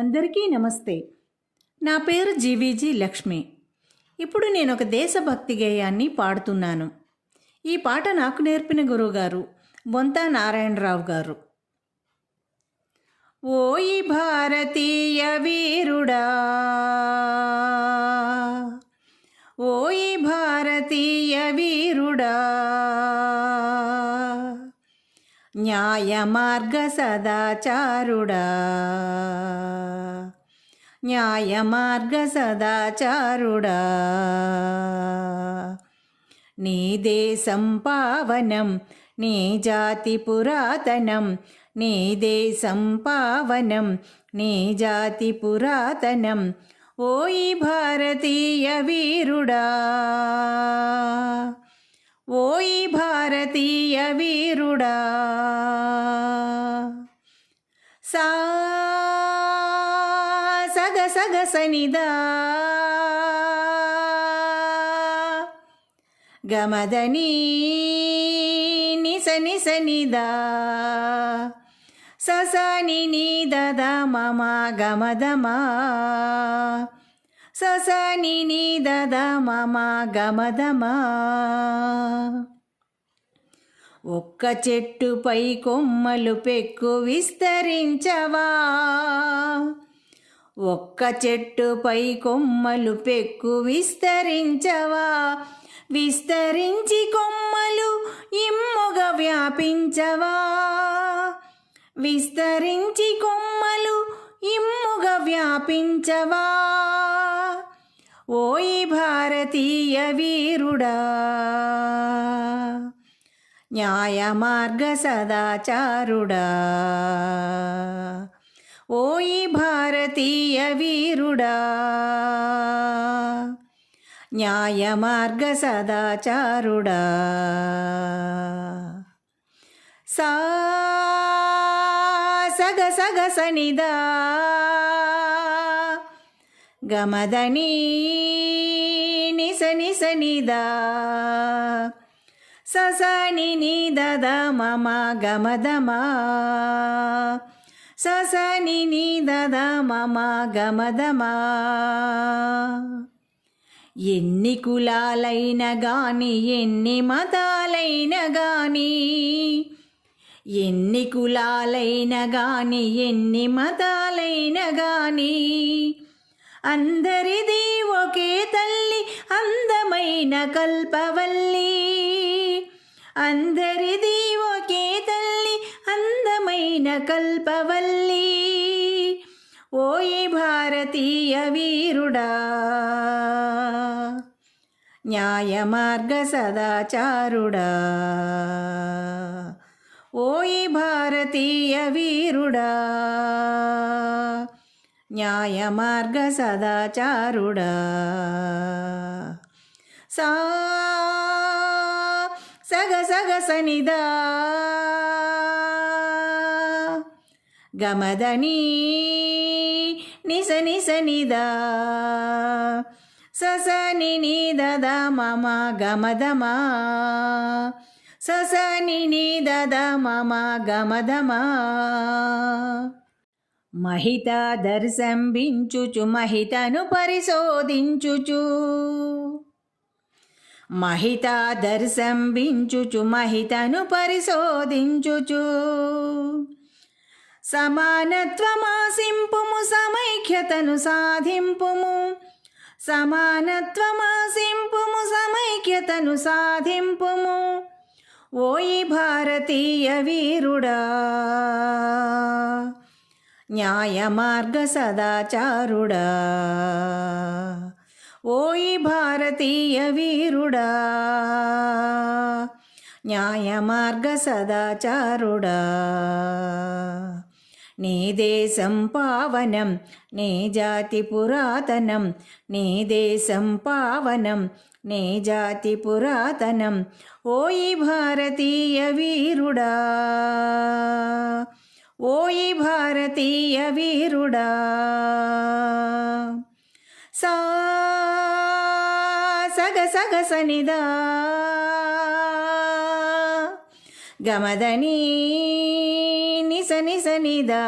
అందరికీ నమస్తే. నా పేరు జీవీజీ లక్ష్మి. ఇప్పుడు నేను ఒక దేశభక్తి గేయాన్ని పాడుతున్నాను. ఈ పాట నాకు నేర్పిన గురువుగారు బొంతా నారాయణరావు గారు. ఓయి భారతీయ వీరుడా, ఓయి భారతీయ వీరుడా, న్యాయ మార్గ సదాచారుడా, న్యాయ మార్గ సదాచారుడా, నీ దేశం పావనం, నీ జాతి పురాతనం, నీ దేశం పావనం, నీ జాతి పురాతనం, ఓయి భారతీయ వీరుడా, ఓయి భారతీయ వీరుడా. సగ సగ సనిదా గమదని నిస నిస నిదా ససని నీ దద మమ గమదమా ససని నీ దద మమ గమదమా. ఒక్క చెట్టుపై కొమ్మలు పెక్కు విస్తరించవా, ఒక్క చెట్టుపై కొమ్మలు పెక్కు విస్తరించవా, విస్తరించి కొమ్మలు ఇమ్ముగా వ్యాపించవా, విస్తరించి కొమ్మలు ఇమ్ముగా వ్యాపించవా, ఓయి భారతీయ వీరుడా, న్యాయ మార్గ సదాచారుడా, ఓయి భారతీయ వీరుడా, న్యాయ మార్గ సదాచారుడా. సగ సగ సనిదా గమదని నిస నిస నిదా ససని నీ దద మమ గమదమా ససని నీ దద మమ గమదమా. ఎన్ని కులాలైన గాని, ఎన్ని మతాలైన గాని, ఎన్ని కులాలైన గాని, ఎన్ని మతాలైన గాని, అందరిది ఒకే తల్లి అందమైన కల్పవల్లి, అందరిది ఒకే తల్లి అందమైన కల్పవల్లి, ఓయి భారతీయ వీరుడా, న్యాయ మార్గ సదాచారుడా, ఓయి భారతీయ వీరుడా, న్యాయ మార్గ సదాచారుడా. సగ సగ సనిదా గమదని నిస నిస నిదా ససని నీ దద మమ గమదమా ససని నీ దద మమ గమదమా. మహిత దర్శంబించుచు మహితను పరిశోధించుచు, మహిత దర్శంబించుచు మహితను పరిశోధించుచు, సమానత్వమాసింపుము సమైక్యతను సాధింపుము, సమానత్వమాసింపుము సమైక్యతను సాధింపుము, ఓయి భారతీయ వీరుడా, న్యాయ మార్గ సదాచారుడా, ఓయి భారతీయ వీరుడా, న్యాయ మార్గ సదాచారుడా. నీ దేశం పావనం, నీ జాతి పురాతనం, నీ దేశం పావనం, నీ జాతి పురాతనం, ఓయి భారతీయ వీరుడా, ఓయి భారతీయ వీరుడా. సగ సగ సనిదా గమదని నిస నిస నిదా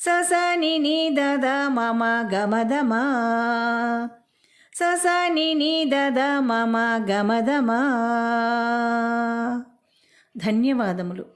సస ని ని దద మమ గమదమా సస ని ని దద మమ గమదమా. ధన్యవాదములు.